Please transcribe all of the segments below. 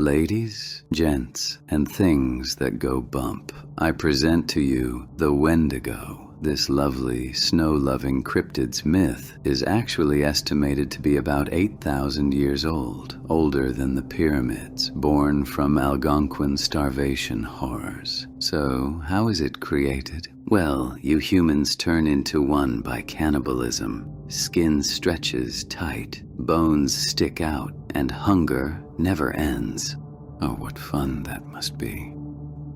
Ladies, gents, and things that go bump, I present to you the Wendigo. This lovely, snow-loving cryptid's myth is actually estimated to be about 8,000 years old, older than the pyramids, born from Algonquin starvation horrors. So, how is it created? Well, you humans turn into one by cannibalism. Skin stretches tight, bones stick out, and hunger never ends. Oh, what fun that must be.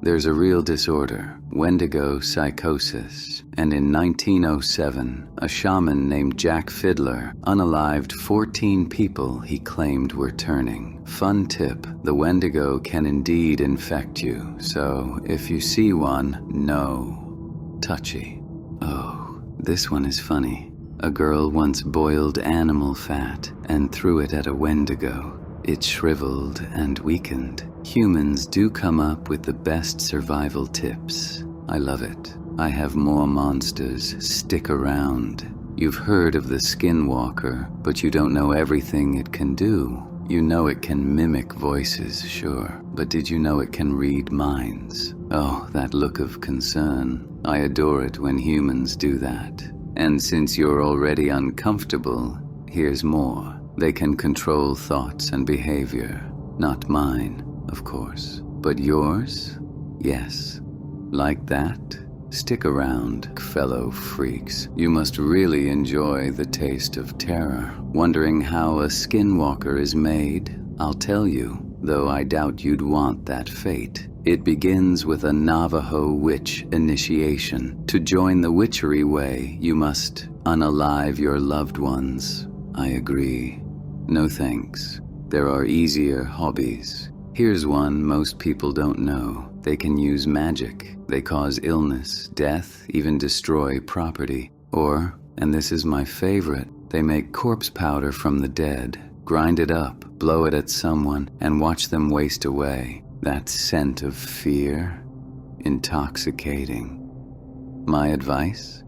There's a real disorder, Wendigo psychosis, and in 1907, a shaman named Jack Fiddler unalived 14 people he claimed were turning. Fun tip, the Wendigo can indeed infect you, so if you see one, no. Touchy. Oh, this one is funny. A girl once boiled animal fat and threw it at a Wendigo. It shriveled and weakened. Humans do come up with the best survival tips. I love it. I have more monsters. Stick around. You've heard of the Skinwalker, but you don't know everything it can do. You know it can mimic voices, sure, but did you know it can read minds? Oh, that look of concern. I adore it when humans do that. And since you're already uncomfortable, here's more. They can control thoughts and behavior. Not mine, of course, but yours? Yes. Like that? Stick around, fellow freaks. You must really enjoy the taste of terror. Wondering how a skinwalker is made? I'll tell you, though I doubt you'd want that fate. It begins with a Navajo witch initiation. To join the witchery way, you must unalive your loved ones. I agree. No thanks. There are easier hobbies. Here's one most people don't know. They can use magic. They cause illness, death, even destroy property. Or, and this is my favorite, they make corpse powder from the dead, grind it up, blow it at someone, and watch them waste away. That scent of fear? Intoxicating. My advice?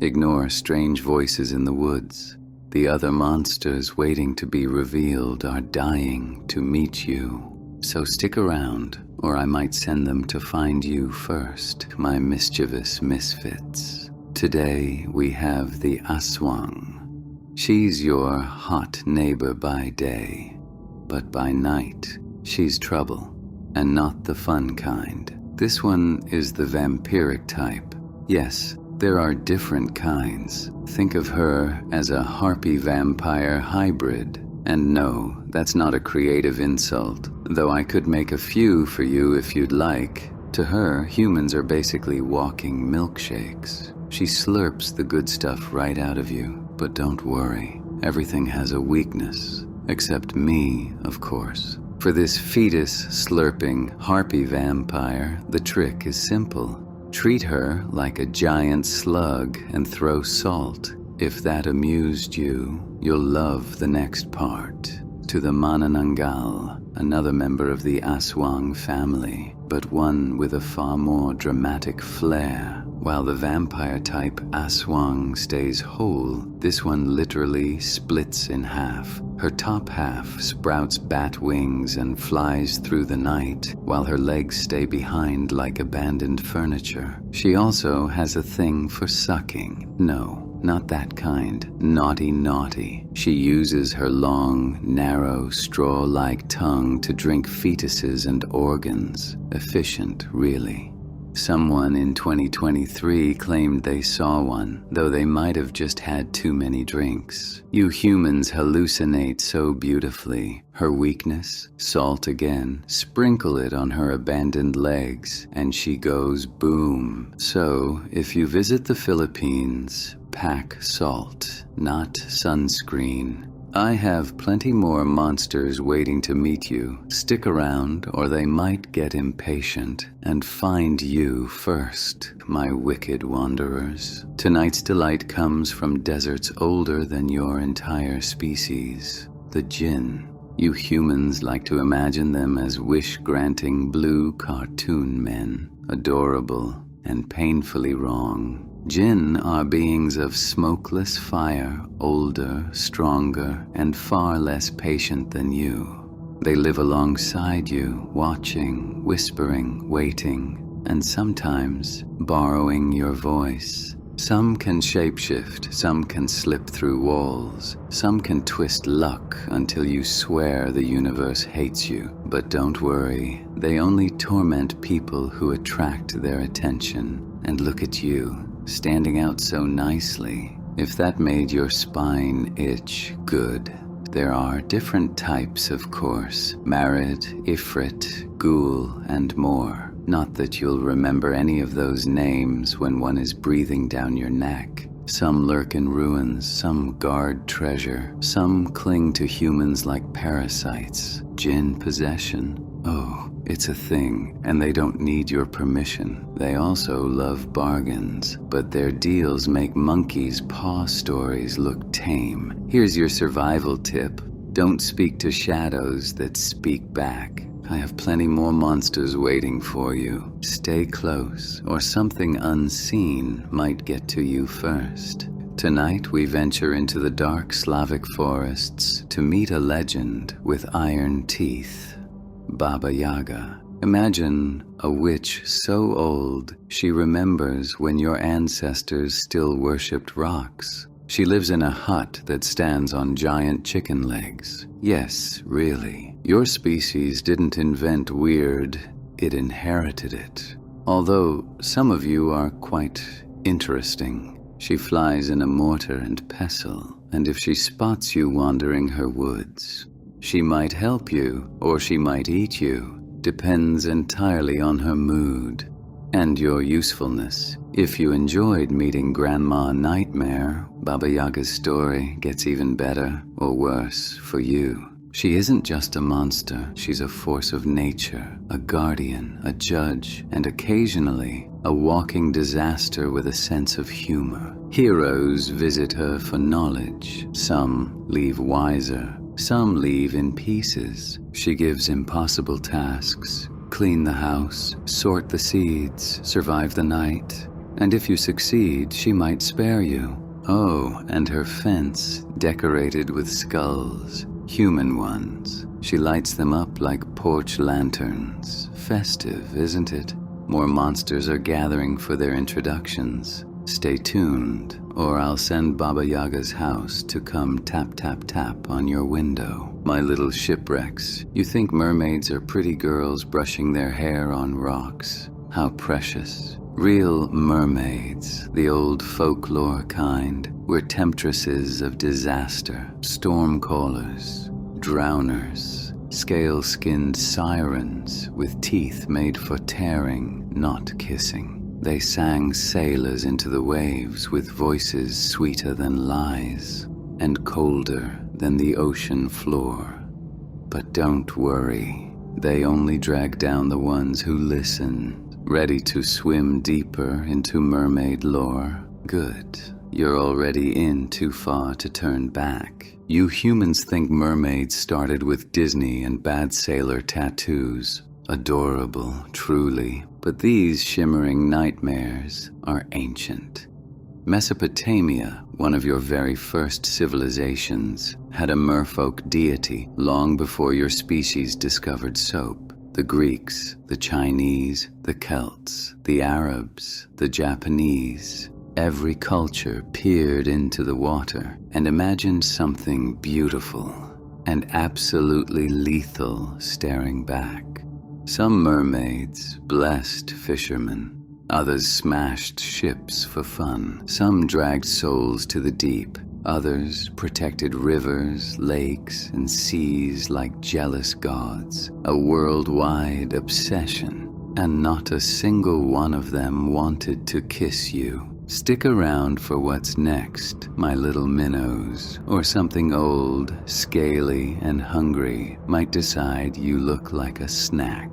Ignore strange voices in the woods. The other monsters waiting to be revealed are dying to meet you. So stick around, or I might send them to find you first, my mischievous misfits. Today we have the Aswang. She's your hot neighbor by day, but by night she's trouble, and not the fun kind. This one is the vampiric type. Yes, there are different kinds. Think of her as a harpy vampire hybrid. And no, that's not a creative insult, though I could make a few for you if you'd like. To her, humans are basically walking milkshakes. She slurps the good stuff right out of you, but don't worry, everything has a weakness, except me, of course. For this fetus-slurping harpy vampire, the trick is simple. Treat her like a giant slug and throw salt. If that amused you, you'll love the next part. To the Manananggal, another member of the Aswang family, but one with a far more dramatic flair. While the vampire-type Aswang stays whole, this one literally splits in half. Her top half sprouts bat wings and flies through the night, while her legs stay behind like abandoned furniture. She also has a thing for sucking. No, not that kind. Naughty. She uses her long, narrow, straw-like tongue to drink fetuses and organs. Efficient, really. Someone in 2023 claimed they saw one, though they might have just had too many drinks. You humans hallucinate so beautifully. Her weakness? Salt again. Sprinkle it on her abandoned legs, and she goes boom. So, if you visit the Philippines, pack salt, not sunscreen. I have plenty more monsters waiting to meet you. Stick around, or they might get impatient and find you first, my wicked wanderers. Tonight's delight comes from deserts older than your entire species, the Jinn. You humans like to imagine them as wish-granting blue cartoon men, adorable and painfully wrong. Jinn are beings of smokeless fire, older, stronger, and far less patient than you. They live alongside you, watching, whispering, waiting, and sometimes borrowing your voice. Some can shapeshift, some can slip through walls, some can twist luck until you swear the universe hates you. But don't worry, they only torment people who attract their attention. And look at you, standing out so nicely. If that made your spine itch, good. There are different types, of course: Marid, Ifrit, Ghoul, and more. Not that you'll remember any of those names when one is breathing down your neck. Some lurk in ruins, some guard treasure, some cling to humans like parasites. Jinn possession. Oh, it's a thing, and they don't need your permission. They also love bargains, but their deals make monkeys' paw stories look tame. Here's your survival tip: don't speak to shadows that speak back. I have plenty more monsters waiting for you. Stay close, or something unseen might get to you first. Tonight we venture into the dark Slavic forests to meet a legend with iron teeth, Baba Yaga. Imagine a witch so old she remembers when your ancestors still worshipped rocks. She lives in a hut that stands on giant chicken legs. Yes, really. Your species didn't invent weird, it inherited it. Although some of you are quite interesting. She flies in a mortar and pestle, and if she spots you wandering her woods, she might help you, or she might eat you. Depends entirely on her mood and your usefulness. If you enjoyed meeting Grandma Nightmare, Baba Yaga's story gets even better, or worse, for you. She isn't just a monster, she's a force of nature, a guardian, a judge, and occasionally a walking disaster with a sense of humor. Heroes visit her for knowledge. Some leave wiser, some leave in pieces. She gives impossible tasks: clean the house, sort the seeds, survive the night. And if you succeed, she might spare you. Oh, and her fence, decorated with skulls, human ones. She lights them up like porch lanterns. Festive, isn't it? More monsters are gathering for their introductions. Stay tuned, or I'll send Baba Yaga's house to come tap tap tap on your window. My little shipwrecks, you think mermaids are pretty girls brushing their hair on rocks. How precious. Real mermaids, the old folklore kind, were temptresses of disaster, storm callers, drowners, scale-skinned sirens with teeth made for tearing, not kissing. They sang sailors into the waves with voices sweeter than lies and colder than the ocean floor. But don't worry, they only drag down the ones who listen. Ready to swim deeper into mermaid lore? Good. You're already in too far to turn back. You humans think mermaids started with Disney and bad sailor tattoos. Adorable, truly. But these shimmering nightmares are ancient. Mesopotamia, one of your very first civilizations, had a merfolk deity long before your species discovered soap. The Greeks, the Chinese, the Celts, the Arabs, the Japanese, every culture peered into the water and imagined something beautiful and absolutely lethal staring back. Some mermaids blessed fishermen, others smashed ships for fun. Some dragged souls to the deep, others protected rivers, lakes, and seas like jealous gods. A worldwide obsession, and not a single one of them wanted to kiss you. Stick around for what's next, my little minnows, or something old, scaly, and hungry might decide you look like a snack.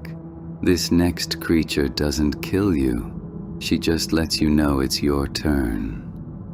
This next creature doesn't kill you, she just lets you know it's your turn.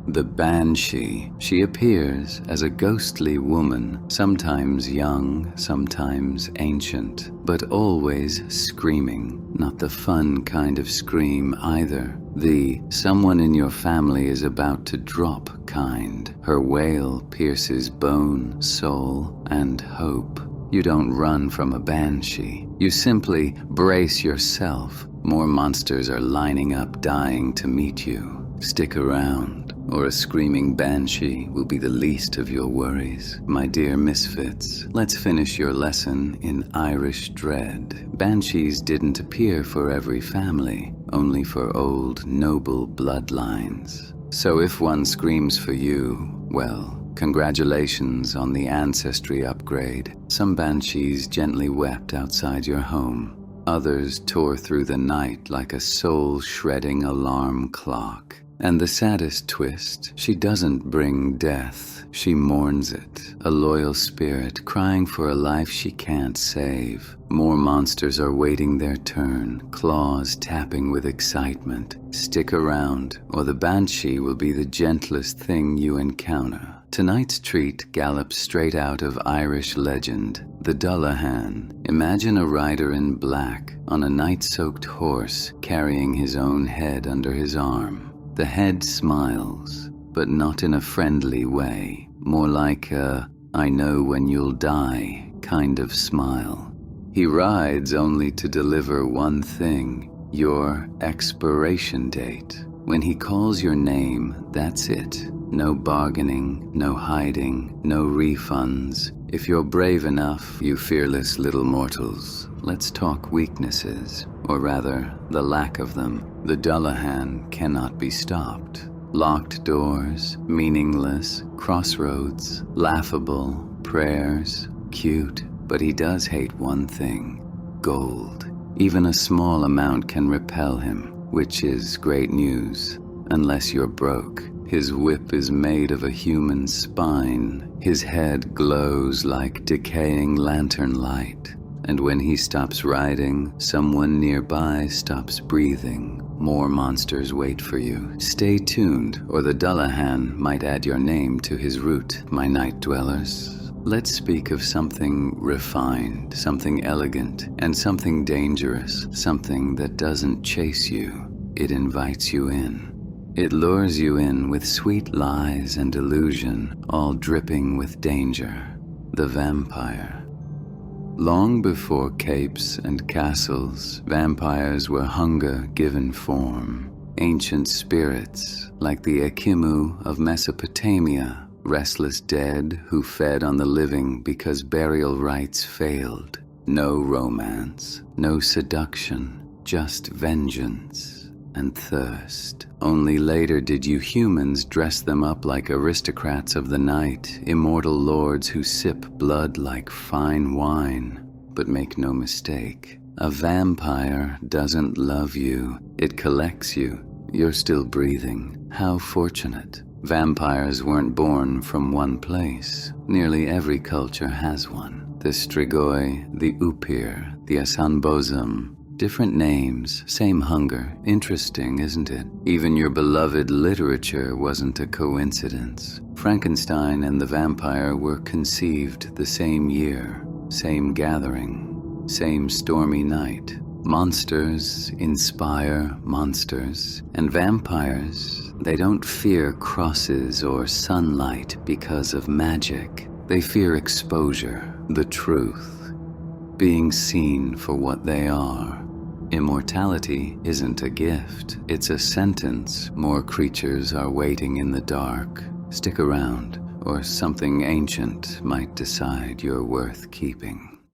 The Banshee. She appears as a ghostly woman, sometimes young, sometimes ancient, but always screaming. Not the fun kind of scream either. The someone in your family is about to drop kind. Her wail pierces bone, soul, and hope. You don't run from a banshee. You simply brace yourself. More monsters are lining up, dying to meet you. Stick around, or a screaming banshee will be the least of your worries. My dear misfits, let's finish your lesson in Irish dread. Banshees didn't appear for every family, only for old, noble bloodlines. So if one screams for you, well, congratulations on the ancestry upgrade. Some banshees gently wept outside your home. Others tore through the night like a soul-shredding alarm clock. And the saddest twist, she doesn't bring death, she mourns it. A loyal spirit crying for a life she can't save. More monsters are waiting their turn, claws tapping with excitement. Stick around, or the banshee will be the gentlest thing you encounter. Tonight's treat gallops straight out of Irish legend, the Dullahan. Imagine a rider in black on a night-soaked horse carrying his own head under his arm. The head smiles, but not in a friendly way, more like a "I know when you'll die" kind of smile. He rides only to deliver one thing, your expiration date. When he calls your name, that's it. No bargaining, no hiding, no refunds. If you're brave enough, you fearless little mortals, let's talk weaknesses, or rather, the lack of them. The Dullahan cannot be stopped. Locked doors, meaningless, crossroads, laughable, prayers, cute, but he does hate one thing: gold. Even a small amount can repel him, which is great news, unless you're broke. His whip is made of a human spine. His head glows like decaying lantern light. And when he stops riding, someone nearby stops breathing. More monsters wait for you. Stay tuned, or the Dullahan might add your name to his route, my night dwellers. Let's speak of something refined, something elegant, and something dangerous, something that doesn't chase you. It invites you in. It lures you in with sweet lies and illusion, all dripping with danger. The vampire. Long before capes and castles, vampires were hunger given form. Ancient spirits, like the Ekimu of Mesopotamia, restless dead who fed on the living because burial rites failed. No romance, no seduction, just vengeance and thirst. Only later did you humans dress them up like aristocrats of the night, immortal lords who sip blood like fine wine. But make no mistake, a vampire doesn't love you. It collects you. You're still breathing. How fortunate. Vampires weren't born from one place. Nearly every culture has one. The Strigoi, the Upir, the Asanbozum. Different names, same hunger. Interesting, isn't it? Even your beloved literature wasn't a coincidence. Frankenstein and the vampire were conceived the same year, same gathering, same stormy night. Monsters inspire monsters, and vampires, they don't fear crosses or sunlight because of magic. They fear exposure, the truth, being seen for what they are. Immortality isn't a gift, it's a sentence. More creatures are waiting in the dark. Stick around, or something ancient might decide you're worth keeping.